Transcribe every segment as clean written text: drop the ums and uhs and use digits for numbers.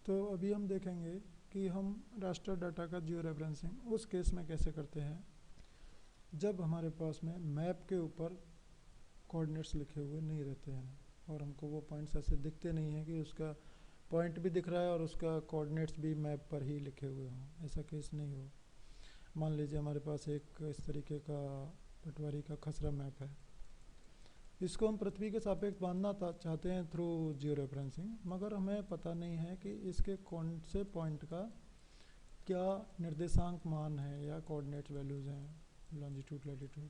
तो अभी हम देखेंगे कि हम रास्टर डाटा का जियो रेफरेंसिंग उस केस में कैसे करते हैं जब हमारे पास में मैप के ऊपर कोऑर्डिनेट्स लिखे हुए नहीं रहते हैं और हमको वो पॉइंट्स ऐसे दिखते नहीं हैं कि उसका पॉइंट भी दिख रहा है और उसका कोऑर्डिनेट्स भी मैप पर ही लिखे हुए हों। ऐसा केस नहीं हो। मान लीजिए हमारे पास एक इस तरीके का पटवारी का खसरा मैप है। इसको हम पृथ्वी के सापेक्ष बांधना चाहते हैं थ्रू जियो रेफरेंसिंग, मगर हमें पता नहीं है कि इसके कौन से पॉइंट का क्या निर्देशांक मान है या कोऑर्डिनेट वैल्यूज़ हैं, लॉन्जिट्यूड लैटिट्यूड।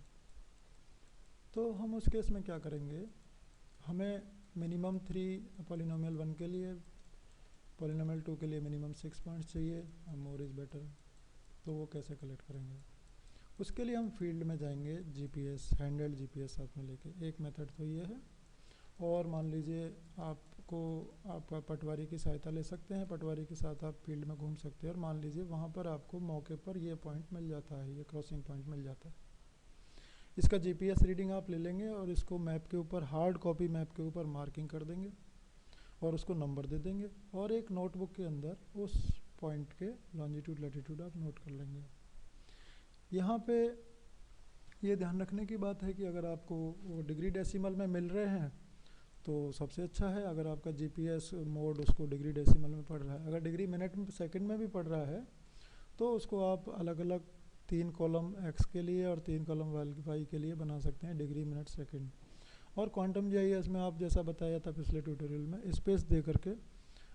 तो हम उस केस में क्या करेंगे, हमें मिनिमम 3 पॉलिनोमियल 1 के लिए, पॉलिनोमियल 2 के लिए मिनिमम 6 पॉइंट्स चाहिए, मोर इज़ बेटर। तो वो कैसे कलेक्ट करेंगे, उसके लिए हम फील्ड में जाएंगे, जीपीएस, हैंडल्ड जीपीएस साथ में लेके। एक मेथड तो ये है। और मान लीजिए आपको आप पटवारी की सहायता ले सकते हैं, पटवारी के साथ आप फील्ड में घूम सकते हैं और मान लीजिए वहाँ पर आपको मौके पर ये पॉइंट मिल जाता है, ये क्रॉसिंग पॉइंट मिल जाता है। इसका जीपीएस रीडिंग आप ले लेंगे और इसको मैप के ऊपर, हार्ड कॉपी मैप के ऊपर मार्किंग कर देंगे और उसको नंबर दे देंगे और एक नोटबुक के अंदर उस पॉइंट के लॉन्जिट्यूड लैटिट्यूड आप नोट कर लेंगे। यहाँ पे ये ध्यान रखने की बात है कि अगर आपको वो डिग्री डेसिमल में मिल रहे हैं तो सबसे अच्छा है। अगर आपका जीपीएस मोड उसको डिग्री डेसिमल में पढ़ रहा है, अगर डिग्री मिनट में सेकंड में भी पढ़ रहा है तो उसको आप अलग अलग 3 कॉलम एक्स के लिए और 3 कॉलम वाई के लिए बना सकते हैं, डिग्री मिनट सेकंड। और क्वांटम जीआईएस में आप जैसा बताया था पिछले ट्यूटोरियल में, स्पेस दे करके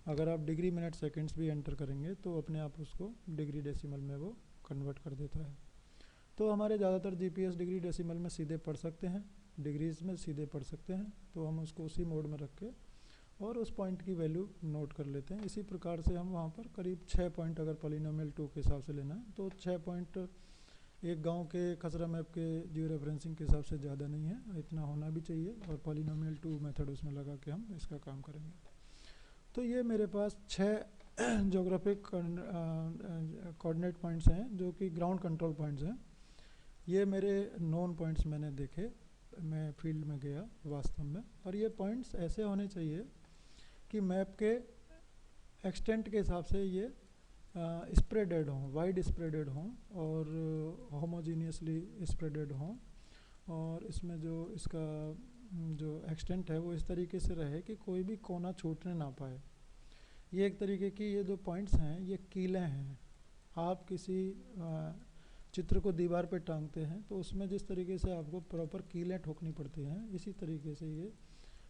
अगर आप डिग्री मिनट सेकंड्स भी एंटर करेंगे तो अपने आप उसको डिग्री डेसिमल में वो कन्वर्ट कर देता है। तो हमारे ज़्यादातर जीपीएस डिग्री डेसिमल में सीधे पढ़ सकते हैं, डिग्रीज में सीधे पढ़ सकते हैं, तो हम उसको उसी मोड में रख के और उस पॉइंट की वैल्यू नोट कर लेते हैं। इसी प्रकार से हम वहाँ पर करीब 6 पॉइंट, अगर पॉलिनोमियल 2 के हिसाब से लेना है तो 6 पॉइंट एक गांव के खसरा मैप के जियो रेफरेंसिंग के हिसाब से ज़्यादा नहीं है, इतना होना भी चाहिए। और पॉलिनोमियल 2 मेथड उसमें लगा के हम इसका काम करेंगे। तो ये मेरे पास 6 जोग्राफिक कोऑर्डिनेट पॉइंट्स हैं जो कि ग्राउंड कंट्रोल पॉइंट्स हैं। ये मेरे नोन पॉइंट्स मैंने देखे, मैं फील्ड में गया वास्तव में, और ये पॉइंट्स ऐसे होने चाहिए कि मैप के एक्सटेंट के हिसाब से ये स्प्रेडेड हों, वाइड स्प्रेडेड हों और होमोजीनियसली स्प्रेडेड हों, और इसमें जो इसका जो एक्सटेंट है वो इस तरीके से रहे कि कोई भी कोना छूटने ना पाए। ये एक तरीके की, ये जो पॉइंट्स हैं ये कीलें हैं। आप किसी चित्र को दीवार पे टांगते हैं तो उसमें जिस तरीके से आपको प्रॉपर कीलें ठोकनी पड़ती हैं, इसी तरीके से ये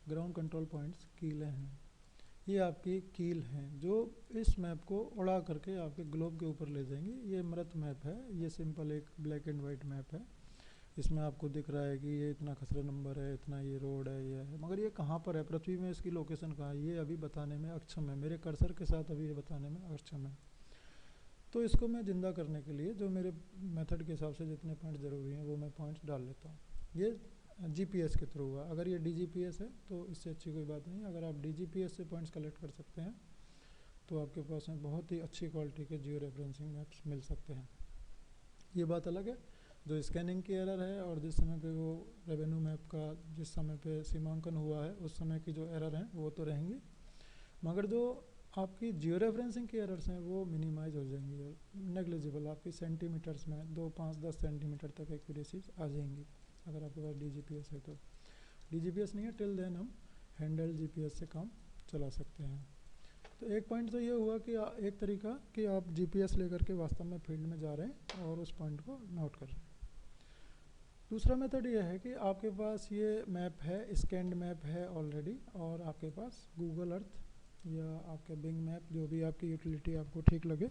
ग्राउंड कंट्रोल पॉइंट्स कीलें हैं। ये आपकी कील हैं जो इस मैप को उड़ा करके आपके ग्लोब के ऊपर ले जाएंगे। ये मृत मैप है, ये सिंपल एक ब्लैक एंड वाइट मैप है। इसमें आपको दिख रहा है कि ये इतना खसरा नंबर है, इतना ये रोड है, ये है, मगर ये कहाँ पर है पृथ्वी में, इसकी लोकेशन कहाँ है, ये अभी बताने में अक्षम है। मेरे कर्सर के साथ अभी ये बताने में अक्षम है। तो इसको मैं ज़िंदा करने के लिए जो मेरे मेथड के हिसाब से जितने पॉइंट ज़रूरी हैं वो मैं पॉइंट्स डाल लेता हूँ। ये जीपीएस के थ्रू हुआ। अगर ये डीजीपीएस है तो इससे अच्छी कोई बात नहीं। अगर आप डीजीपीएस से पॉइंट्स कलेक्ट कर सकते हैं तो आपके पास में बहुत ही अच्छी क्वालिटी के जियो रेफरेंसिंग मैप्स मिल सकते हैं। ये बात अलग है जो स्कैनिंग की एरर है और जिस समय पे वो रेवेन्यू मैप का जिस समय पे सीमांकन हुआ है उस समय की जो एरर हैं वो तो रहेंगी, मगर जो आपकी जियो रेफरेंसिंग की एरर्स हैं वो मिनिमाइज हो जाएंगी और नेग्लिजिबल, आपकी सेंटीमीटर्स में 2, 5, 10 सेंटीमीटर तक एक्यूरेसीज आ जाएंगी अगर आपके पास डीजीपीएस है। तो डीजीपीएस नहीं है टिल देन हम हैंडल जीपीएस से काम चला सकते हैं। तो एक पॉइंट तो ये हुआ कि एक तरीका कि आप जीपीएस लेकर के वास्तव में फील्ड में जा रहे हैं और उस पॉइंट को नोट कर रहे हैं। दूसरा मेथड ये है कि आपके पास ये मैप है, स्कैन्ड मैप है ऑलरेडी, और आपके पास गूगल अर्थ या आपके बिंग मैप, जो भी आपकी यूटिलिटी आपको ठीक लगे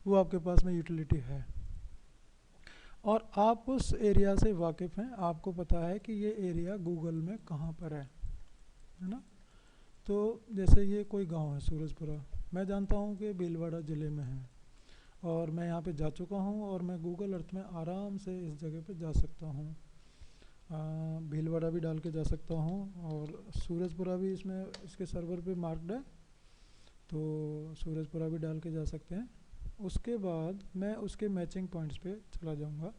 वो आपके पास में यूटिलिटी है, और आप उस एरिया से वाकिफ़ हैं, आपको पता है कि ये एरिया गूगल में कहाँ पर है ना। तो जैसे ये कोई गांव है सूरजपुरा, मैं जानता हूँ कि भीलवाड़ा ज़िले में है और मैं यहाँ पे जा चुका हूँ और मैं गूगल अर्थ में आराम से इस जगह पे जा सकता हूँ। भीलवाड़ा भी डाल के जा सकता हूँ और सूरजपुरा भी इसमें इसके सर्वर पे मार्क्ड है, तो सूरजपुरा भी डाल के जा सकते हैं। उसके बाद मैं उसके मैचिंग पॉइंट्स पे चला जाऊँगा।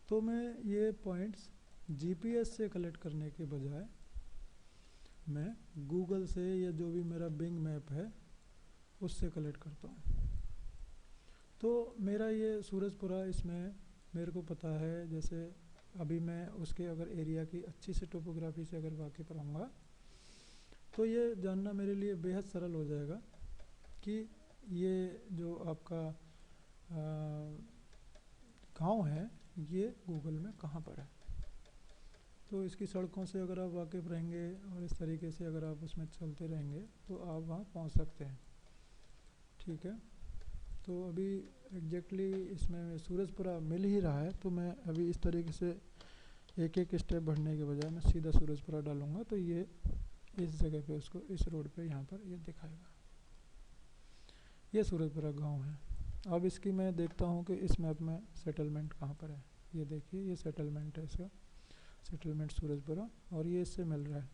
तो मैं ये पॉइंट्स जीपीएस से कलेक्ट करने के बजाय मैं गूगल से या जो भी मेरा बिंग मैप है उससे कलेक्ट करता हूँ। तो मेरा ये सूरजपुरा, इसमें मेरे को पता है, जैसे अभी मैं उसके अगर एरिया की अच्छी से टोपोग्राफी से अगर वाकिफ़ रहूँगा तो ये जानना मेरे लिए बेहद सरल हो जाएगा कि ये जो आपका गांव है ये गूगल में कहाँ पर है। तो इसकी सड़कों से अगर आप वाकिफ़ रहेंगे और इस तरीके से अगर आप उसमें चलते रहेंगे तो आप वहाँ पहुँच सकते हैं। ठीक है, तो अभी एग्जैक्टली इसमें सूरजपुरा मिल ही रहा है, तो मैं अभी इस तरीके से एक एक स्टेप बढ़ने के बजाय मैं सीधा सूरजपुरा डालूंगा तो ये इस जगह पे उसको इस रोड पे यहाँ पर ये दिखाएगा। ये सूरजपुरा गांव है। अब इसकी मैं देखता हूँ कि इस मैप में सेटलमेंट कहाँ पर है। ये देखिए, ये सेटलमेंट है इसका, सेटलमेंट सूरजपुरा, और ये इससे मिल रहा है।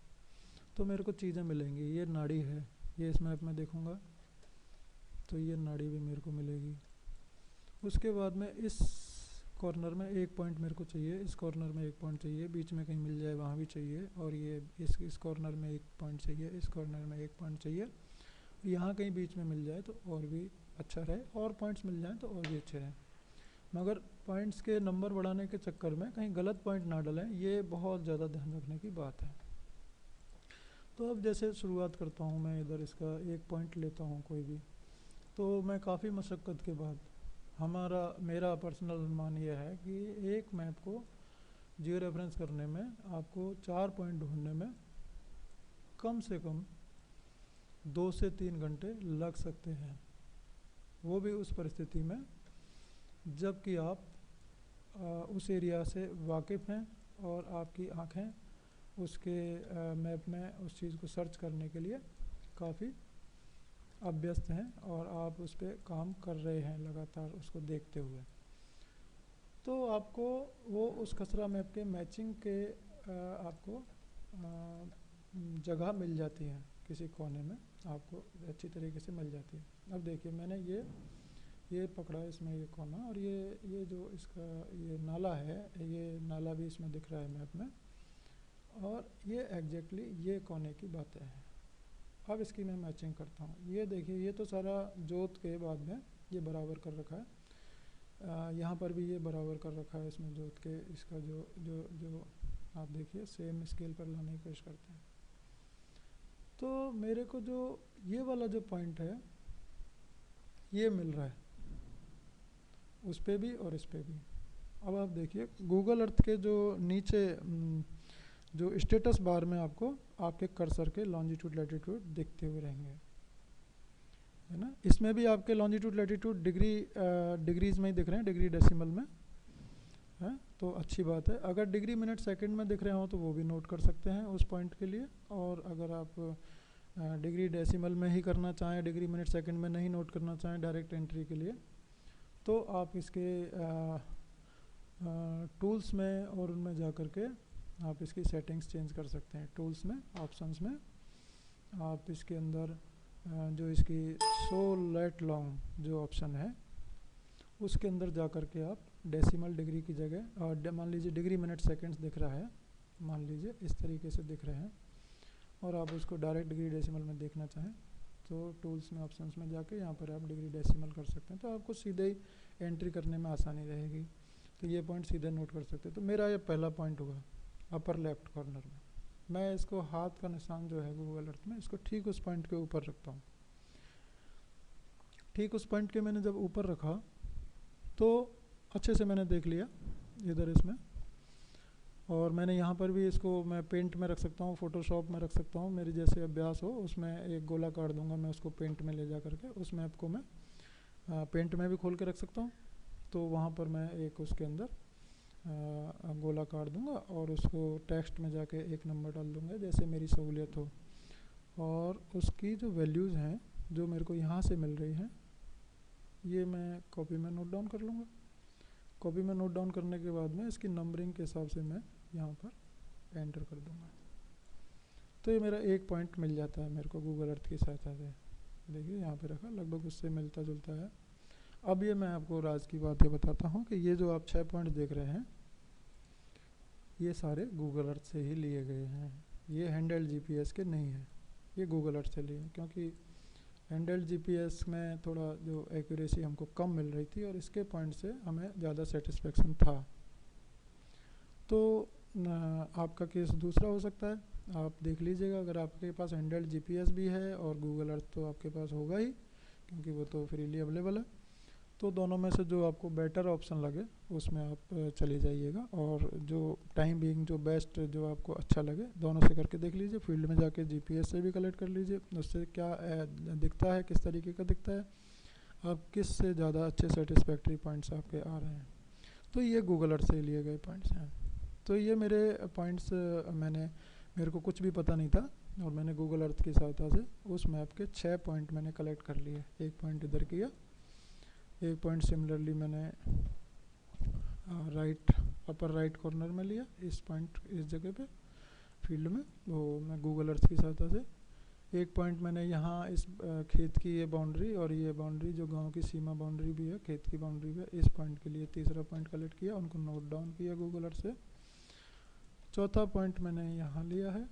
तो मेरे को चीज़ें मिलेंगी। ये नाड़ी है, ये इस मैप में देखूँगा तो ये नाड़ी भी मेरे को मिलेगी। उसके बाद में इस कॉर्नर में एक पॉइंट मेरे को चाहिए, इस कॉर्नर में एक पॉइंट चाहिए, बीच में कहीं मिल जाए वहाँ भी चाहिए, और ये इस कॉर्नर में एक पॉइंट चाहिए, इस कॉर्नर में एक पॉइंट चाहिए, यहाँ कहीं बीच में मिल जाए तो और भी अच्छा रहे, और पॉइंट्स मिल जाएँ तो और भी अच्छे रहें। मगर पॉइंट्स के नंबर बढ़ाने के चक्कर में कहीं गलत पॉइंट ना डालें, ये बहुत ज़्यादा ध्यान रखने की बात है। तो अब जैसे शुरुआत करता हूँ मैं, इधर इसका एक पॉइंट लेता हूँ कोई भी, तो मैं काफ़ी मशक्क़त के बाद मेरा पर्सनल अनुमान यह है कि एक मैप को जियो रेफरेंस करने में आपको 4 पॉइंट ढूंढने में कम से कम 2 से 3 घंटे लग सकते हैं। वो भी उस परिस्थिति में जबकि आप उस एरिया से वाकिफ़ हैं और आपकी आँखें उसके मैप में उस चीज़ को सर्च करने के लिए काफ़ी अभ्यस्त हैं और आप उस पर काम कर रहे हैं लगातार उसको देखते हुए। तो आपको वो उस खसरा मैप के मैचिंग के आपको जगह मिल जाती है, किसी कोने में आपको अच्छी तरीके से मिल जाती है। अब देखिए, मैंने ये पकड़ा इसमें ये कोना, और ये जो इसका ये नाला है, ये नाला भी इसमें दिख रहा है मैप में, और ये एग्जैक्टली ये कोने की बातें हैं। अब इसकी मैं मैचिंग करता हूँ। ये देखिए, ये तो सारा जोत के बाद में ये बराबर कर रखा है, यहाँ पर भी ये बराबर कर रखा है इसमें जोत के, इसका जो जो जो आप देखिए सेम स्केल पर लाने की कोशिश करते हैं। तो मेरे को जो ये वाला जो पॉइंट है ये मिल रहा है, उस पे भी और इस पे भी। अब आप देखिए, गूगल अर्थ के जो नीचे जो स्टेटस बार में आपको आपके कर्सर के लॉन्जिट्यूड लैटिट्यूड दिखते हुए रहेंगे, है ना। इसमें भी आपके लॉन्जिट्यूड लैटिट्यूड डिग्रीज में ही दिख रहे हैं, डिग्री डेसिमल में है, तो अच्छी बात है। अगर डिग्री मिनट सेकंड में दिख रहे हो तो वो भी नोट कर सकते हैं उस पॉइंट के लिए, और अगर आप डिग्री डेसिमल में ही करना चाहें, डिग्री मिनट सेकंड में नहीं नोट करना चाहें डायरेक्ट एंट्री के लिए, तो आप इसके टूल्स में और उनमें जा कर के आप इसकी सेटिंग्स चेंज कर सकते हैं। टूल्स में, ऑप्शंस में आप इसके अंदर जो इसकी शो लेट लॉन्ग जो ऑप्शन है उसके अंदर जा कर के आप डेसिमल डिग्री की जगह, और मान लीजिए डिग्री मिनट सेकंड्स दिख रहा है, मान लीजिए इस तरीके से दिख रहे हैं, और आप उसको डायरेक्ट डिग्री डेसिमल में देखना चाहें तो टूल्स में, ऑप्शंस में जाके यहाँ पर आप डिग्री डेसिमल कर सकते हैं, तो आपको सीधे ही एंट्री करने में आसानी रहेगी। तो ये पॉइंट सीधे नोट कर सकते हैं। तो मेरा ये पहला पॉइंट होगा अपर लेफ्ट कॉर्नर में। मैं इसको हाथ का निशान जो है गूगल अर्थ में, इसको ठीक उस पॉइंट के ऊपर रखता हूँ। ठीक उस पॉइंट के मैंने जब ऊपर रखा तो अच्छे से मैंने देख लिया इधर इसमें, और मैंने यहाँ पर भी इसको मैं पेंट में रख सकता हूँ, फोटोशॉप में रख सकता हूँ, मेरी जैसे अभ्यास हो उसमें एक गोला काट दूंगा मैं उसको पेंट में ले जा करके, उस मैप को मैं पेंट में भी खोल के रख सकता हूँ। तो वहाँ पर मैं एक उसके अंदर गोला काट दूंगा और उसको टेक्स्ट में जाके एक नंबर डाल दूंगा जैसे मेरी सहूलियत हो, और उसकी जो वैल्यूज़ हैं जो मेरे को यहाँ से मिल रही हैं ये मैं कॉपी में नोट डाउन कर लूँगा। कॉपी में नोट डाउन करने के बाद में इसकी नंबरिंग के हिसाब से मैं यहाँ पर एंटर कर दूँगा। तो ये मेरा एक पॉइंट मिल जाता है मेरे को गूगल अर्थ की सहायता से। देखिए यहाँ पे रखा, लगभग उससे मिलता जुलता है। अब ये मैं आपको राज की बात ये बताता हूँ कि ये जो आप 6 पॉइंट देख रहे हैं ये सारे गूगल अर्थ से ही लिए गए हैं। ये हैंडल जीपीएस के नहीं है, ये गूगल अर्थ से लिए हैं, क्योंकि हैंडल्ड जीपीएस में थोड़ा जो एक्यूरेसी हमको कम मिल रही थी और इसके पॉइंट से हमें ज़्यादा सेटिस्फेक्शन था। तो आपका केस दूसरा हो सकता है, आप देख लीजिएगा। अगर आपके पास हैंडल्ड जीपीएस भी है और गूगल अर्थ तो आपके पास होगा ही, क्योंकि वो तो फ्रीली अवेलेबल है। तो दोनों में से जो आपको बेटर ऑप्शन लगे उसमें आप चले जाइएगा, और जो टाइम बीइंग जो बेस्ट जो आपको अच्छा लगे दोनों से करके देख लीजिए। फील्ड में जाके जीपीएस से भी कलेक्ट कर लीजिए, उससे क्या दिखता है, किस तरीके का दिखता है, आप किस से ज़्यादा अच्छे सेटिस्फैक्ट्री पॉइंट्स आपके आ रहे हैं। तो ये गूगल अर्थ से लिए गए पॉइंट्स हैं। तो ये मेरे पॉइंट्स मेरे को कुछ भी पता नहीं था, और मैंने गूगल अर्थ की सहायता से उस मैप के 6 पॉइंट मैंने कलेक्ट कर लिए। एक पॉइंट इधर किया, एक पॉइंट सिमिलरली मैंने अपर राइट कॉर्नर में लिया, इस पॉइंट इस जगह पे फील्ड में, वो मैं गूगल अर्थ की सहायता से। एक पॉइंट मैंने यहाँ इस खेत की ये बाउंड्री और ये बाउंड्री जो गांव की सीमा बाउंड्री भी है, खेत की बाउंड्री भी है, इस पॉइंट के लिए तीसरा पॉइंट कलेक्ट किया, उनको नोट डाउन किया गूगल अर्थ से। चौथा पॉइंट मैंने यहाँ लिया है,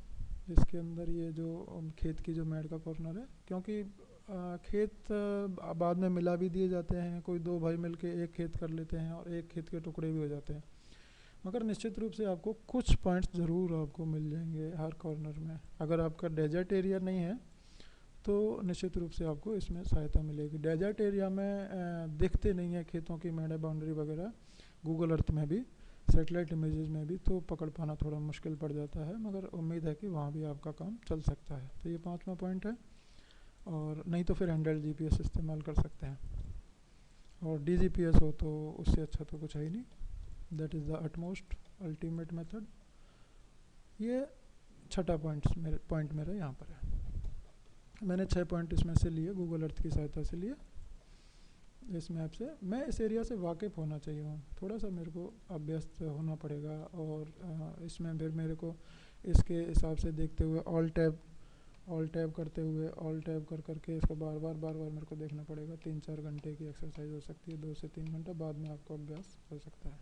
इसके अंदर ये जो खेत की जो मेड़ का कॉर्नर है, क्योंकि खेत बाद में मिला भी दिए जाते हैं, कोई दो भाई मिलके एक खेत कर लेते हैं और एक खेत के टुकड़े भी हो जाते हैं, मगर निश्चित रूप से आपको कुछ पॉइंट्स ज़रूर आपको मिल जाएंगे हर कॉर्नर में। अगर आपका डेजर्ट एरिया नहीं है तो निश्चित रूप से आपको इसमें सहायता मिलेगी। डेजर्ट एरिया में दिखते नहीं है खेतों की मेड़ बाउंड्री वगैरह गूगल अर्थ में भी, सैटेलाइट इमेजेस में भी, तो पकड़ पाना थोड़ा मुश्किल पड़ जाता है, मगर उम्मीद है कि वहाँ भी आपका काम चल सकता है। तो ये 5वां पॉइंट है, और नहीं तो फिर हैंडल्ड जीपीएस इस्तेमाल कर सकते हैं, और डीजीपीएस हो तो उससे अच्छा तो कुछ है ही नहीं। That is the utmost ultimate method. ये छठा पॉइंट मेरा यहाँ पर है। मैंने 6 पॉइंट इसमें से लिए, गूगल अर्थ की सहायता से लिए इस मैप से। मैं इस एरिया से वाकिफ़ होना चाहिए हूँ, थोड़ा सा मेरे को अभ्यस्त होना पड़ेगा, और इसमें फिर मेरे को इसके हिसाब से देखते हुए ऑल टैब करते हुए ऑल टैब कर करके इसको बार बार मेरे को देखना पड़ेगा। 3-4 घंटे की एक्सरसाइज हो सकती है, 2 से 3 घंटा, बाद में आपको अभ्यास हो सकता है।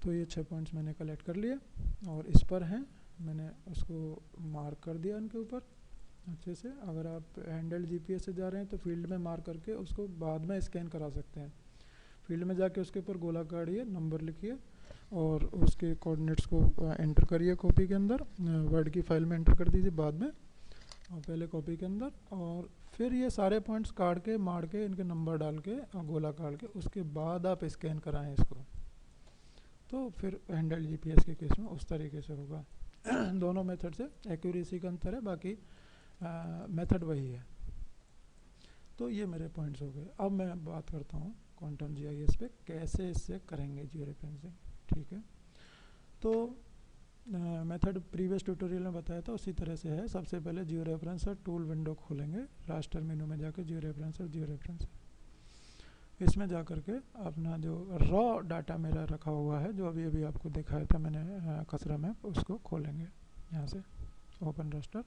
तो ये 6 पॉइंट्स मैंने कलेक्ट कर लिए, और इस पर हैं, मैंने उसको मार्क कर दिया इनके ऊपर अच्छे से। अगर आप हैंडल्ड जीपीएस से जा रहे हैं तो फील्ड में मार्क करके उसको बाद में स्कैन करा सकते हैं। फील्ड में जाके उसके ऊपर गोला काटिए, नंबर लिखिए, और उसके कोऑर्डिनेट्स को एंटर करिए कॉपी के अंदर, वर्ड की फाइल में एंटर कर दीजिए बाद में, और पहले कॉपी के अंदर, और फिर ये सारे पॉइंट्स काट के मार के इनके नंबर डाल के और गोला काट के उसके बाद आप स्कैन कराएं इसको, तो फिर हैंडल्ड जीपीएस के केस में उस तरीके से होगा। दोनों मेथड से एक्यूरेसी का अंतर है, बाकी मेथड वही है। तो ये मेरे पॉइंट्स हो गए। अब मैं बात करता हूँ क्वांटम जीआईएस पे कैसे इससे करेंगे जियो रेफरेंसिंग। ठीक है, तो मेथड प्रीवियस ट्यूटोरियल में बताया था उसी तरह से है। सबसे पहले जियो रेफरेंसर टूल विंडो खोलेंगे, रास्टर मेनू में जाकर जियो रेफरेंसर इसमें जा कर के अपना जो रॉ डाटा मेरा रखा हुआ है, जो अभी अभी आपको दिखाया था मैंने खसरा मैप, उसको खोलेंगे यहाँ से ओपन रास्टर।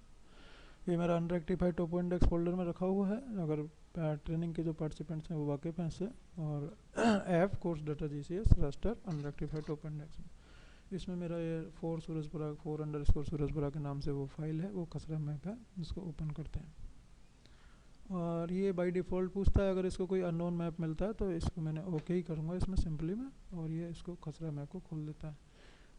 ये मेरा अनरेक्टिफाइड टोपो इंडेक्स फोल्डर में रखा हुआ है। अगर ट्रेनिंग के जो पार्टिसिपेंट्स हैं वो वाकिफ़ हैं इससे, और of course data GCS raster unrectified topo index में, इसमें मेरा ये 4 सूरजपुरा के नाम से वो फाइल है, वो खसरा मैप है। इसको ओपन करते हैं, और ये बाय डिफ़ॉल्ट पूछता है अगर इसको कोई अननोन मैप मिलता है, तो इसको मैंने ओके ही करूँगा इसमें सिंपली में, और ये इसको खसरा मैप को खोल देता है।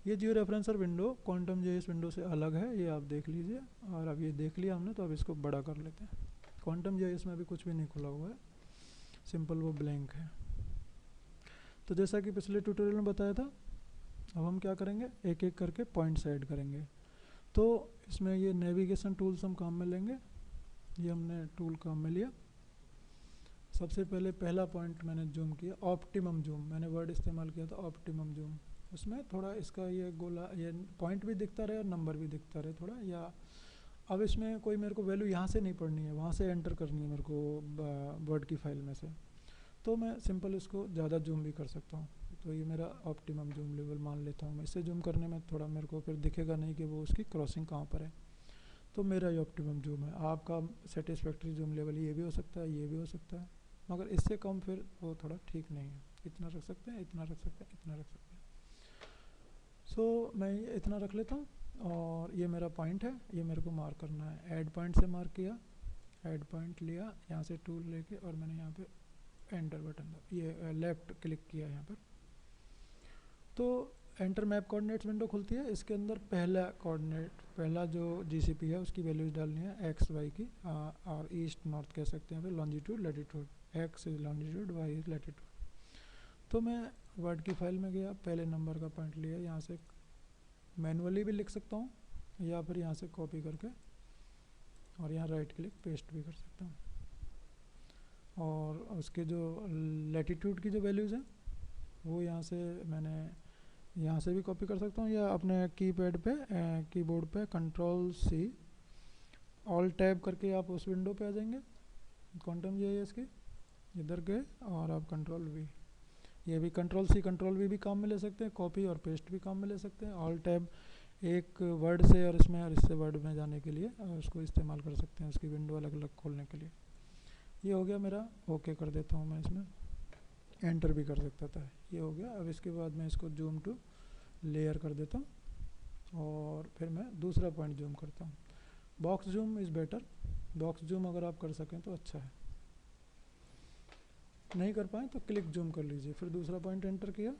ये जियो रेफरेंसर विंडो क्वांटम जीआईएस विंडो से अलग है, ये आप देख लीजिए। और अब ये देख लिया हमने, तो अब इसको बड़ा कर लेते हैं। क्वांटम जीआईएस में अभी कुछ भी नहीं खुला हुआ है, सिंपल वो ब्लैंक है। तो जैसा कि पिछले ट्यूटोरियल में बताया था, अब हम क्या करेंगे, एक एक करके पॉइंट्स ऐड करेंगे। तो इसमें ये नेविगेशन टूल्स हम काम में लेंगे, ये हमने टूल काम में लिया। सबसे पहले पहला पॉइंट मैंने जूम किया, ऑप्टिमम जूम, मैंने वर्ड इस्तेमाल किया था ऑप्टिमम जूम। उसमें थोड़ा इसका ये गोला, ये पॉइंट भी दिखता रहे और नंबर भी दिखता रहे थोड़ा, या अब इसमें कोई मेरे को वैल्यू यहाँ से नहीं पढ़नी है, वहाँ से एंटर करनी है मेरे को वर्ड की फाइल में से, तो मैं सिंपल इसको ज़्यादा जूम भी कर सकता हूँ। तो ये मेरा ऑप्टिमम जूम लेवल मान लेता हूँ मैं। इससे जूम करने में थोड़ा मेरे को फिर दिखेगा नहीं कि वो उसकी क्रॉसिंग कहाँ पर है, तो मेरा ये ऑप्टिमम जूम है। आपका सेटिस्फैक्ट्री जूम लेवल ये भी हो सकता है, ये भी हो सकता है, मगर इससे कम फिर वो थोड़ा ठीक नहीं है। इतना रख सकते हैं, इतना रख सकते हैं, इतना रख सकते हैं। सो मैं ये इतना रख लेता हूँ, और ये मेरा पॉइंट है, ये मेरे को मार्क करना है। ऐड पॉइंट से मार्क किया, ऐड पॉइंट लिया, यहाँ से टूल लेके और मैंने यहाँ पे एंटर बटन ये लेफ़्ट क्लिक किया यहाँ पर, तो एंटर मैप कोऑर्डिनेट्स विंडो खुलती है। इसके अंदर पहला कोऑर्डिनेट, पहला जो जीसीपी है उसकी वैल्यूज डालनी है एक्स वाई की, और ईस्ट नॉर्थ कह सकते हैं, फिर longitude latitude, X is longitude Y is latitude. तो मैं वर्ड की फाइल में गया, पहले नंबर का पॉइंट लिया, यहाँ से मैनुअली भी लिख सकता हूँ या फिर यहाँ से कॉपी करके और यहाँ राइट क्लिक पेस्ट भी कर सकता हूँ। और उसके जो लैटिट्यूड की जो वैल्यूज़ हैं वो यहाँ से मैंने यहाँ से भी कॉपी कर सकता हूँ, या अपने कीपैड पे कीबोर्ड पे कंट्रोल सी ऑल टैब करके आप उस विंडो पे आ जाएंगे, क्वांटम जीआईएस की, इधर गए और आप कंट्रोल वी, ये भी कंट्रोल सी कंट्रोल वी भी काम में ले सकते हैं, कॉपी और पेस्ट भी काम में ले सकते हैं। ऑल टैब एक वर्ड से और इसमें और इससे वर्ड में जाने के लिए और उसको इस्तेमाल कर सकते हैं, उसकी विंडो अलग अलग खोलने के लिए। ये हो गया मेरा, ओके कर देता हूँ मैं, इसमें एंटर भी कर सकता था, ये हो गया। अब इसके बाद मैं इसको जूम टू लेयर कर देता हूँ और फिर मैं दूसरा पॉइंट जूम करता हूँ। Box zoom is better, box zoom अगर आप कर सकें तो अच्छा है, नहीं कर पाए तो क्लिक जूम कर लीजिए। फिर दूसरा पॉइंट एंटर किया,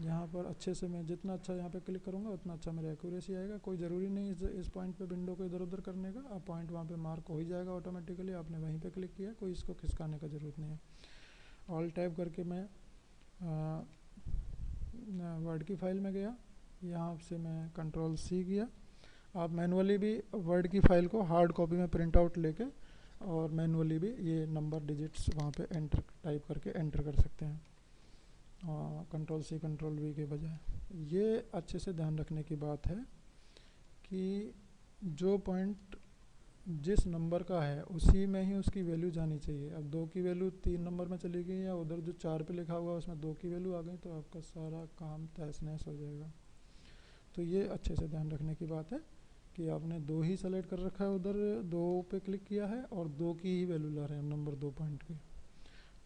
यहाँ पर अच्छे से मैं जितना अच्छा यहाँ पे क्लिक करूँगा उतना अच्छा मेरा एक्यूरेसी आएगा। कोई ज़रूरी नहीं इस पॉइंट पे विंडो को इधर उधर करने का, आप पॉइंट वहाँ पे मार्क हो ही जाएगा ऑटोमेटिकली, आपने वहीं पे क्लिक किया, कोई इसको खिसकाने का ज़रूरत नहीं है। ऑल टैब करके मैं वर्ड की फाइल में गया, यहाँ से मैं कंट्रोल सी किया। आप मैनुअली भी वर्ड की फाइल को हार्ड कॉपी में प्रिंट आउट लेके और मैनुअली भी ये नंबर डिजिट्स वहाँ पे एंटर टाइप करके एंटर कर सकते हैं, कंट्रोल सी कंट्रोल वी के बजाय। ये अच्छे से ध्यान रखने की बात है कि जो पॉइंट जिस नंबर का है उसी में ही उसकी वैल्यू जानी चाहिए। अब 2 की वैल्यू 3 नंबर में चली गई या उधर जो 4 पे लिखा हुआ है उसमें 2 की वैल्यू आ गई तो आपका सारा काम तहस नहस हो जाएगा। तो ये अच्छे से ध्यान रखने की बात है कि आपने 2 ही सेलेक्ट कर रखा है, उधर 2 पे क्लिक किया है और 2 की ही वैल्यू ला रहे हैं, नंबर 2 पॉइंट की।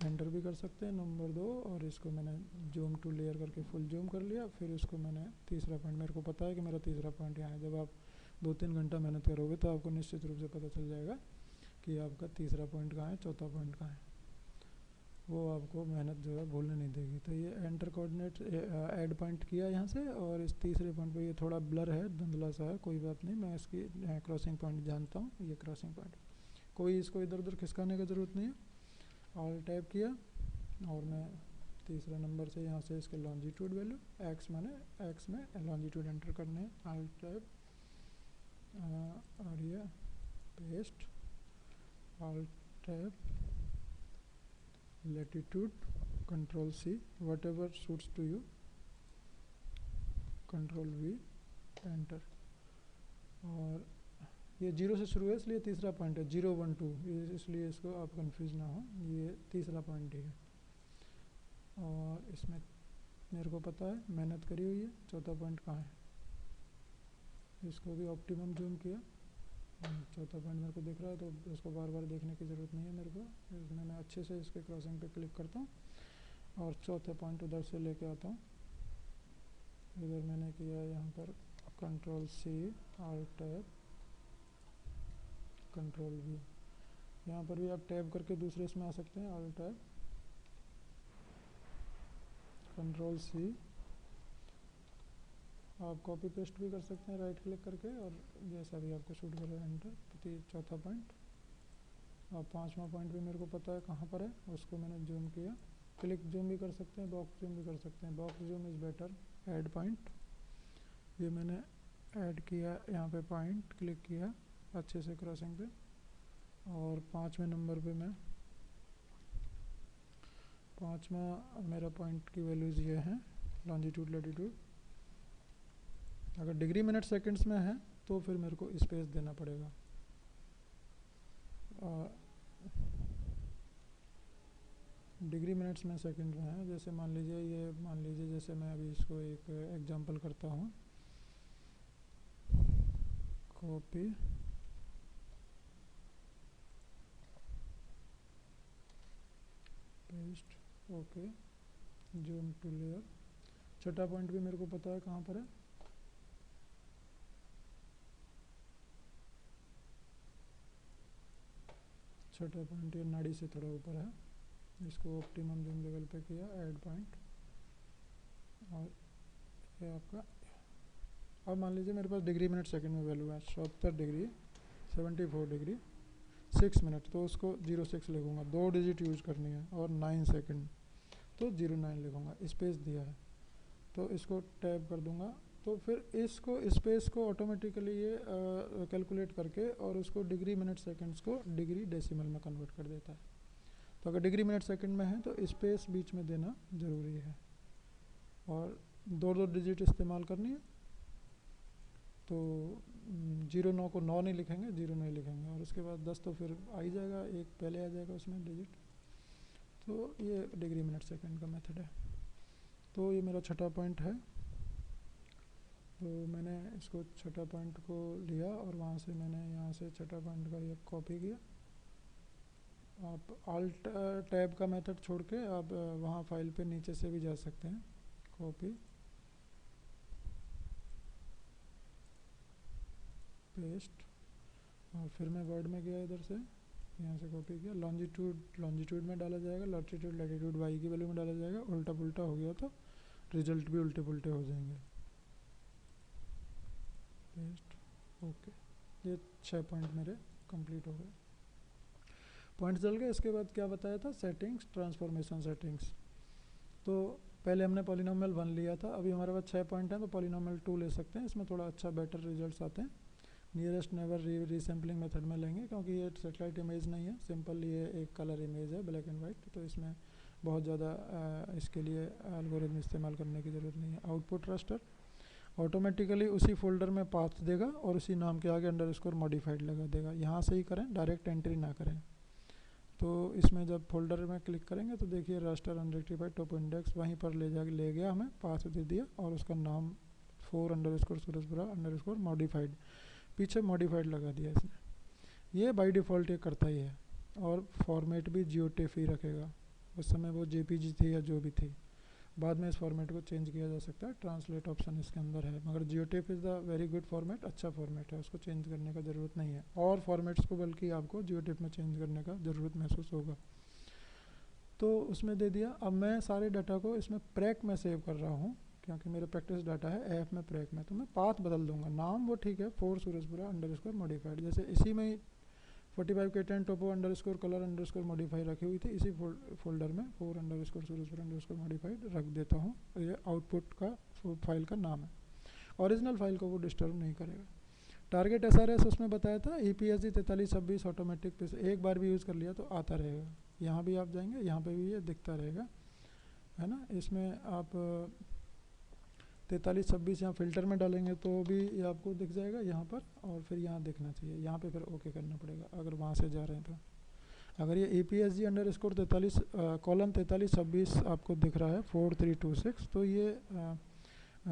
एंटर भी कर सकते हैं नंबर 2, और इसको मैंने जूम टू लेयर करके फुल जूम कर लिया। फिर उसको मैंने तीसरा पॉइंट, मेरे को पता है कि मेरा तीसरा पॉइंट यहाँ है। जब आप 2-3 घंटा मेहनत करोगे तो आपको निश्चित रूप से पता चल जाएगा कि आपका तीसरा पॉइंट कहाँ है, चौथा पॉइंट कहाँ है, वो आपको मेहनत जो है भूलने नहीं देगी। तो ये एंटर कोऑर्डिनेट ऐड पॉइंट किया यहाँ से, और इस तीसरे पॉइंट पे ये थोड़ा ब्लर है, धुंधला सा है, कोई बात नहीं, मैं इसकी क्रॉसिंग पॉइंट जानता हूँ, ये क्रॉसिंग पॉइंट, कोई इसको इधर उधर खिसकाने का ज़रूरत नहीं है। ऑल टैप किया और मैं तीसरा नंबर से यहाँ से इसके लॉन्जिट्यूड वैल्यू एक्स में लॉन्जिट्यूड एंटर करने हैं, ऑल टैप और ये paste, alt tab latitude control C, whatever suits to you, control V, enter. और ये 0 से शुरू है इसलिए तीसरा पॉइंट है, 0 1 2, इसलिए इसको आप कंफ्यूज ना हो, ये तीसरा पॉइंट ही है। और इसमें मेरे को पता है, मेहनत करी हुई है, चौथा पॉइंट कहाँ है, इसको भी ऑप्टिमम जूम किया, चौथा पॉइंट मेरे को दिख रहा है तो इसको बार बार देखने की ज़रूरत नहीं है मेरे को। इसमें मैं अच्छे से इसके क्रॉसिंग पे क्लिक करता हूँ और चौथे पॉइंट उधर से लेके आता हूँ। इधर मैंने किया यहाँ पर control C, alt tab, control V, यहाँ पर भी आप टैब करके दूसरे इसमें आ सकते हैं, ऑल्ट टैब, कंट्रोल सी, आप कॉपी पेस्ट भी कर सकते हैं राइट क्लिक करके, और जैसा भी आपको शूट करें एंटर। चौथा पॉइंट और पांचवा पॉइंट भी मेरे को पता है कहाँ पर है, उसको मैंने जूम किया, क्लिक जूम भी कर सकते हैं, बॉक्स जूम भी कर सकते हैं, box zoom is better. Add point, ये मैंने ऐड किया, यहाँ पे पॉइंट क्लिक किया अच्छे से क्रॉसिंग पे, और 5वें नंबर पे मैं, 5वां मेरा पॉइंट की वैल्यूज़ ये हैं, लॉन्जिट्यूड लैटिट्यूड। अगर डिग्री मिनट सेकंड्स में है तो फिर मेरे को स्पेस देना पड़ेगा। डिग्री मिनट्स में सेकंड में है, जैसे मान लीजिए जैसे मैं अभी इसको एक एग्जांपल करता हूँ, copy paste, okay, zoom to layer. छठा पॉइंट भी मेरे को पता है कहाँ पर है, छठा पॉइंट ये नाड़ी से थोड़ा ऊपर है, इसको ऑप्टिमम जूम लेवल पे किया, ऐड पॉइंट, और ये आपका, अब मान लीजिए मेरे पास डिग्री मिनट सेकंड में वैल्यू है 70 डिग्री 74 डिग्री 6 मिनट, तो उसको 06 लिखूँगा, 2 डिजिट यूज करनी है, और 9 सेकंड तो 09 लिखूँगा, स्पेस दिया है तो इसको टैब कर दूंगा। तो फिर इसको स्पेस को ऑटोमेटिकली ये कैलकुलेट करके और उसको डिग्री मिनट सेकंड्स को डिग्री डेसिमल में कन्वर्ट कर देता है। तो अगर डिग्री मिनट सेकंड में है तो स्पेस बीच में देना ज़रूरी है, और 2 डिजिट इस्तेमाल करनी है। तो 09 को 9 नहीं लिखेंगे, 09 लिखेंगे, और उसके बाद 10 तो फिर आ ही जाएगा, एक पहले आ जाएगा उसमें डिजिट। तो ये डिग्री मिनट सेकंड का मेथड है। तो ये मेरा छठा पॉइंट है, तो मैंने इसको छठा पॉइंट को लिया और वहाँ से मैंने यहाँ से छठा पॉइंट का ये कॉपी किया। आप अल्ट टैब का मेथड छोड़ के आप वहाँ फाइल पे नीचे से भी जा सकते हैं, कॉपी पेस्ट, और फिर मैं वर्ड में गया, इधर से यहाँ से कॉपी किया, लॉन्जिट्यूड में डाला जाएगा, लैटिट्यूड लैटिट्यूड वाई की वैल्यू में डाला जाएगा, उल्टा पुल्टा हो गया तो रिजल्ट भी उल्टे पुल्टे हो जाएंगे। पेस्ट, ओके, ये 6 पॉइंट मेरे कंप्लीट हो गए। पॉइंट चल गए। इसके बाद क्या बताया था, सेटिंग्स, ट्रांसफॉर्मेशन सेटिंग्स। तो पहले हमने पॉलिनोमियल 1 लिया था, अभी हमारे पास 6 पॉइंट हैं, तो पॉलिनोमियल 2 ले सकते हैं, इसमें थोड़ा अच्छा बेटर रिजल्ट्स आते हैं। नियरेस्ट नेबर रीसैम्पलिंग मेथड में लेंगे, क्योंकि ये सेटेलाइट इमेज नहीं है, सिंपल ये एक कलर इमेज है, ब्लैक एंड वाइट, तो इसमें बहुत ज़्यादा इसके लिए एल्गोरिथम इस्तेमाल करने की ज़रूरत नहीं है। आउटपुट रस्टर ऑटोमेटिकली उसी फोल्डर में पाथ देगा और उसी नाम के आगे अंडरस्कोर मॉडिफाइड लगा देगा। यहाँ से ही करें, डायरेक्ट एंट्री ना करें। तो इसमें जब फोल्डर में क्लिक करेंगे तो देखिए रास्टर अनरेक्टिफाइड टॉप इंडेक्स वहीं पर ले गया, हमें पाथ दे दिया, और उसका नाम 4_सूरजपुरा_ मॉडिफाइड, पीछे मॉडिफाइड लगा दिया इसने। ये बाय डिफ़ॉल्ट ये करता ही है, और फॉर्मेट भी GeoTIFF ही रखेगा। उस समय वो JPG थी या जो भी थी, बाद में इस फॉर्मेट को चेंज किया जा सकता है, ट्रांसलेट ऑप्शन इसके अंदर है, मगर GeoTIFF is the very good format, अच्छा फॉर्मेट है, उसको चेंज करने का ज़रूरत नहीं है। और फॉर्मेट्स को बल्कि आपको GeoTIFF में चेंज करने का ज़रूरत महसूस होगा। तो उसमें दे दिया। अब मैं सारे डाटा को इसमें प्रैक में सेव कर रहा हूँ, क्योंकि मेरा प्रैक्टिस डाटा है ऐप में, प्रैक में, तो मैं पाथ बदल दूंगा, नाम वो ठीक है 4_सूरजपुरा_ मॉडिफाइड, जैसे इसी में 45K10 टोपो _color_ मॉडिफाई रखी हुई थी, इसी फोल्डर में 4_सूरजपुरा_ मॉडिफाइड रख देता हूँ। ये आउटपुट का फाइल का नाम है, ओरिजिनल फाइल को वो डिस्टर्ब नहीं करेगा। टारगेट SRS उसमें बताया था, EPSG 4326 ऑटोमेटिक पे, एक बार भी यूज़ कर लिया तो आता रहेगा। यहाँ भी आप जाएंगे, यहाँ पे भी ये दिखता रहेगा, है ना। इसमें आप 4326 यहाँ फ़िल्टर में डालेंगे तो भी ये आपको दिख जाएगा यहाँ पर, और फिर यहाँ दिखना चाहिए, यहाँ पे फिर ओके करना पड़ेगा अगर वहाँ से जा रहे हैं तो। अगर ये EPSG_4326 आपको दिख रहा है 4326, तो ये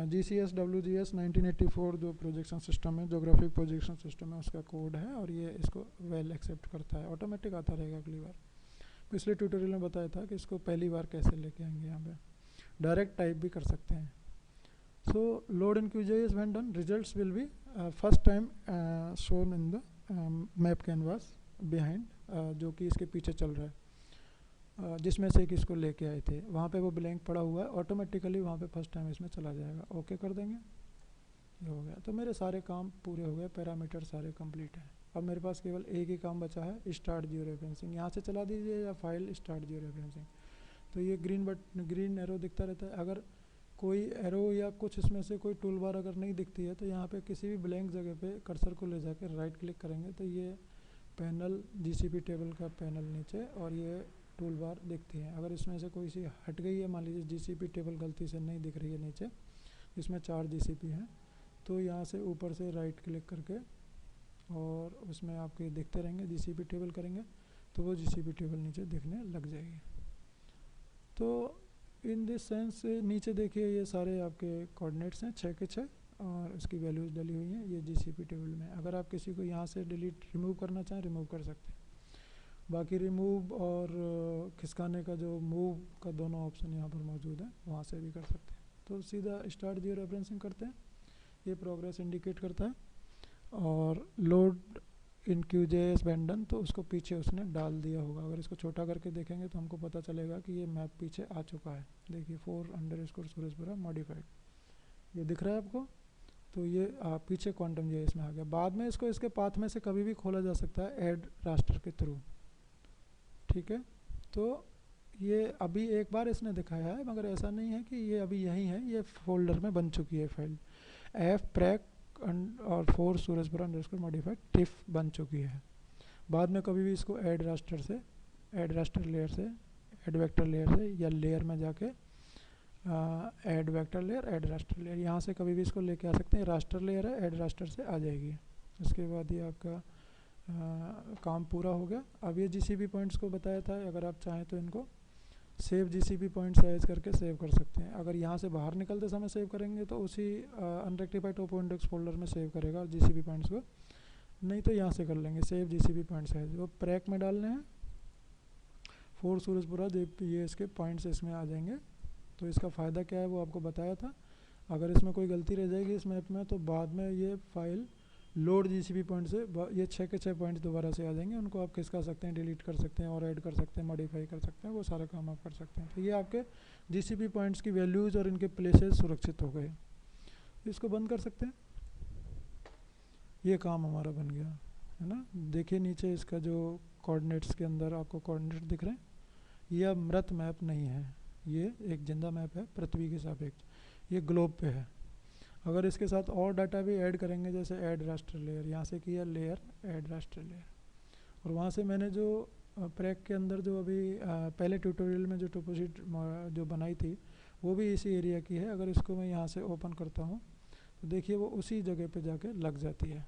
GCS WGS 1984 जो प्रोजेक्शन सिस्टम है, जोग्राफिक प्रोजेक्शन सिस्टम है, उसका कोड है, और ये इसको वेल एक्सेप्ट करता है, ऑटोमेटिक आता रहेगा अगली बार। पिछले ट्यूटोरियल में बताया था कि इसको पहली बार कैसे लेके आएंगे। यहाँ पे डायरेक्ट टाइप भी कर सकते हैं। So load in QGIS when done, results will be first time shown in the map canvas behind, जो कि इसके पीछे चल रहा है, जिसमें से कि इसको लेके आए थे, वहाँ पे वो ब्लैंक पड़ा हुआ है, ऑटोमेटिकली वहाँ पे फर्स्ट टाइम इसमें चला जाएगा। ओके कर देंगे, ये हो गया। तो मेरे सारे काम पूरे हो गए, पैरामीटर सारे कंप्लीट हैं। अब मेरे पास केवल एक ही काम बचा है, स्टार्ट जियो रेफरेंसिंग। यहाँ से चला दीजिए या फाइल स्टार्ट जियो रेफरेंसिंग, तो ये ग्रीन एरो दिखता रहता है। अगर कोई एरो या कुछ इसमें से कोई टूल बार अगर नहीं दिखती है, तो यहाँ पे किसी भी ब्लैंक जगह पे कर्सर को ले जाकर राइट क्लिक करेंगे तो ये पैनल GCP टेबल का पैनल नीचे, और ये टूल बार दिखती है। अगर इसमें से कोई सी हट गई है, मान लीजिए GCP टेबल गलती से नहीं दिख रही है नीचे, इसमें 4 GCP हैं, तो यहाँ से ऊपर से राइट क्लिक करके और उसमें आपके दिखते रहेंगे, GCP टेबल करेंगे तो वो GCP टेबल नीचे दिखने लग जाएगी। तो इन दिस सेंस नीचे देखिए ये सारे आपके कोऑर्डिनेट्स हैं 6 के 6, और इसकी वैल्यूज़ डली हुई हैं ये GCP टेबल में। अगर आप किसी को यहाँ से रिमूव करना चाहें, रिमूव कर सकते हैं। बाकी रिमूव और खिसकाने का जो मूव का दोनों ऑप्शन यहाँ पर मौजूद है, वहाँ से भी कर सकते हैं। तो सीधा स्टार्ट जियो रेफरेंसिंग करते हैं, ये प्रोग्रेस इंडिकेट करता है, और लोड इन QGIS वेंडन, तो उसको पीछे उसने डाल दिया होगा। अगर इसको छोटा करके देखेंगे तो हमको पता चलेगा कि ये मैप पीछे आ चुका है। देखिए 4_ सूरजपुरा मॉडिफाइड, ये दिख रहा है आपको। तो ये पीछे क्वांटम GIS में आ गया। बाद में इसको इसके पाथ में से कभी भी खोला जा सकता है ऐड रास्टर के थ्रू, ठीक है। तो ये अभी एक बार इसने दिखाया है, मगर ऐसा नहीं है कि ये अभी यही है, ये फोल्डर में बन चुकी है फाइल fprac और 4 सूरजपुरा _ मॉडिफाइड टिफ बन चुकी है। बाद में कभी भी इसको ऐड रास्टर लेयर से ऐड वेक्टर लेयर से या लेयर में जाके add vector layer add raster layer, यहाँ से कभी भी इसको लेके आ सकते हैं। रास्टर लेयर है, ऐड रास्टर से आ जाएगी। उसके बाद ये आपका काम पूरा हो गया। अब ये GCP पॉइंट्स को बताया था, अगर आप चाहें तो इनको सेव GCP पॉइंट साइज करके सेव कर सकते हैं। अगर यहाँ से बाहर निकलते समय सेव करेंगे तो उसी अनरेक्टिफाइड टोपो इंडेक्स फोल्डर में सेव करेगा GCP पॉइंट्स को, नहीं तो यहाँ से कर लेंगे सेव GCP पॉइंट साइज। वो प्रैक में डालने हैं 4 सूरजपुरा, ये इसके पॉइंट्स इसमें आ जाएंगे। तो इसका फ़ायदा क्या है वो आपको बताया था। अगर इसमें कोई गलती रह जाएगी इस मैप में तो बाद में ये फाइल लोड GCP पॉइंट से ये 6 के 6 पॉइंट्स दोबारा से आ जाएंगे। उनको आप खिसका सकते हैं, डिलीट कर सकते हैं और ऐड कर सकते हैं, मॉडिफाई कर सकते हैं, वो सारा काम आप कर सकते हैं। तो ये आपके GCP पॉइंट्स की वैल्यूज़ और इनके प्लेसेस सुरक्षित हो गए। इसको बंद कर सकते हैं, ये काम हमारा बन गया है ना। देखिए नीचे इसका जो कोऑर्डिनेट्स के अंदर आपको कोऑर्डिनेट दिख रहे हैं, यह मृत मैप नहीं है, ये एक जिंदा मैप है पृथ्वी के सापेक्ष, ये ग्लोब पे है। अगर इसके साथ और डाटा भी ऐड करेंगे, जैसे ऐड रास्टर लेयर, यहाँ से किया लेयर ऐड रास्टर लेयर, और वहाँ से मैंने जो प्रैक के अंदर जो अभी पहले ट्यूटोरियल में जो टोपोशीट जो बनाई थी वो भी इसी एरिया की है। अगर इसको मैं यहाँ से ओपन करता हूँ तो देखिए वो उसी जगह पे जाके लग जाती है।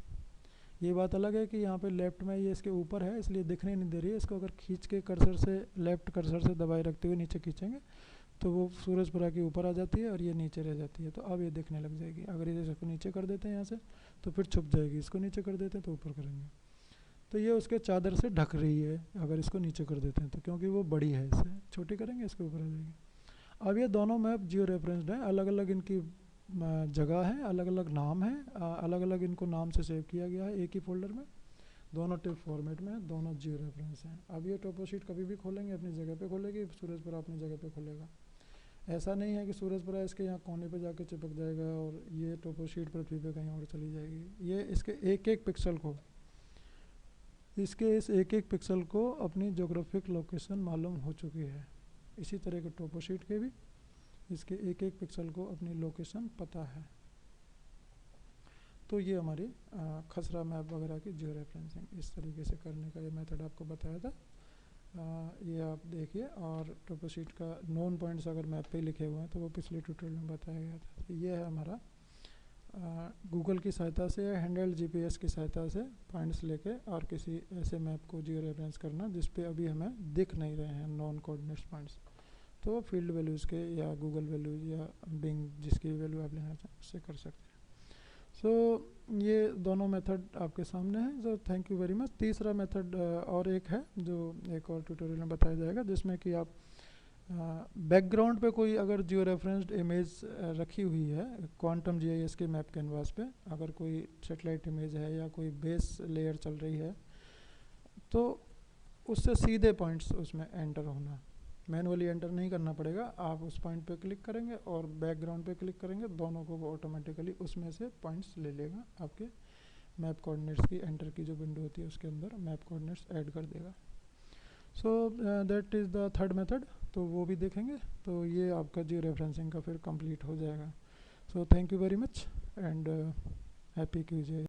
ये बात अलग है कि यहाँ पे लेफ्ट में ये इसके ऊपर है इसलिए दिखने नहीं दे रही है। इसको अगर खींच के कर्सर से लेफ्ट कर्सर से दबाए रखते हुए नीचे खींचेंगे तो वो सूरजपुरा के ऊपर आ जाती है और ये नीचे रह जाती है। तो अब ये दिखने लग जाएगी। अगर ये इसको नीचे कर देते हैं यहाँ से तो फिर छुप जाएगी, इसको नीचे कर देते हैं तो ऊपर करेंगे तो ये उसके चादर से ढक रही है। अगर इसको नीचे कर देते हैं तो, क्योंकि वो बड़ी है, इससे छोटी करेंगे इसके ऊपर आ जाएगी। अब ये दोनों मैप जियो रेफरेंस्ड हैं, अलग अलग इनकी जगह है, अलग अलग नाम है, अलग अलग इनको नाम से सेव किया गया है एक ही फोल्डर में, दोनों टिप फॉर्मेट में है, दोनों जियो रेफरेंस हैं। अब ये टोपोशीट कभी भी खोलेंगे अपनी जगह पे खोलेगी, सूरजपुरा अपनी जगह पे खोलेगा। ऐसा नहीं है कि सूरजपुरा इसके यहाँ कोने पे जाके चिपक जाएगा और ये टोपोशीट पृथ्वी पे कहीं और चली जाएगी। ये इसके एक एक पिक्सल को, इसके इस एक एक पिक्सल को अपनी जोग्राफिक लोकेशन मालूम हो चुकी है। इसी तरह के टोपोशीट के भी इसके एक एक पिक्सल को अपनी लोकेशन पता है। तो ये हमारी खसरा मैप वगैरह की जियो रेफरेंसिंग इस तरीके से करने का ये मेथड आपको बताया था। ये आप देखिए, और टोपोशीट का नोन पॉइंट्स अगर मैप पे लिखे हुए हैं तो वो पिछले ट्यूटोरियल में बताया गया था। तो ये है हमारा गूगल की सहायता से या हैंडल्ड GPS की सहायता से पॉइंट्स लेके और किसी ऐसे मैप को जियो रेफरेंस करना जिस पे अभी हमें दिख नहीं रहे हैं नॉन कोऑर्डिनेट्स पॉइंट्स। तो फील्ड वैल्यूज़ के या गूगल वैल्यूज़ या बिंग जिसकी वैल्यू आप लेना चाहें उससे कर सकते हैं। सो ये दोनों मेथड आपके सामने हैं। So thank you very much. तीसरा मेथड और एक है जो एक और ट्यूटोरियल में बताया जाएगा, जिसमें कि आप बैकग्राउंड पे कोई अगर जियो रेफरेंस्ड इमेज रखी हुई है क्वांटम GIS के मैप कैनवास पे, अगर कोई सेटेलाइट इमेज है या कोई बेस लेयर चल रही है तो उससे सीधे पॉइंट्स उसमें एंटर होना, मैनुअली एंटर नहीं करना पड़ेगा। आप उस पॉइंट पे क्लिक करेंगे और बैकग्राउंड पे क्लिक करेंगे, दोनों को वो ऑटोमेटिकली उसमें से पॉइंट्स ले लेगा, आपके मैप कोऑर्डिनेट्स की एंटर की जो विंडो होती है उसके अंदर मैप कोऑर्डिनेट्स ऐड कर देगा। So that is the third method, तो वो भी देखेंगे। तो ये आपका जियो रेफरेंसिंग का फिर कंप्लीट हो जाएगा। So thank you very much and happy QGIS।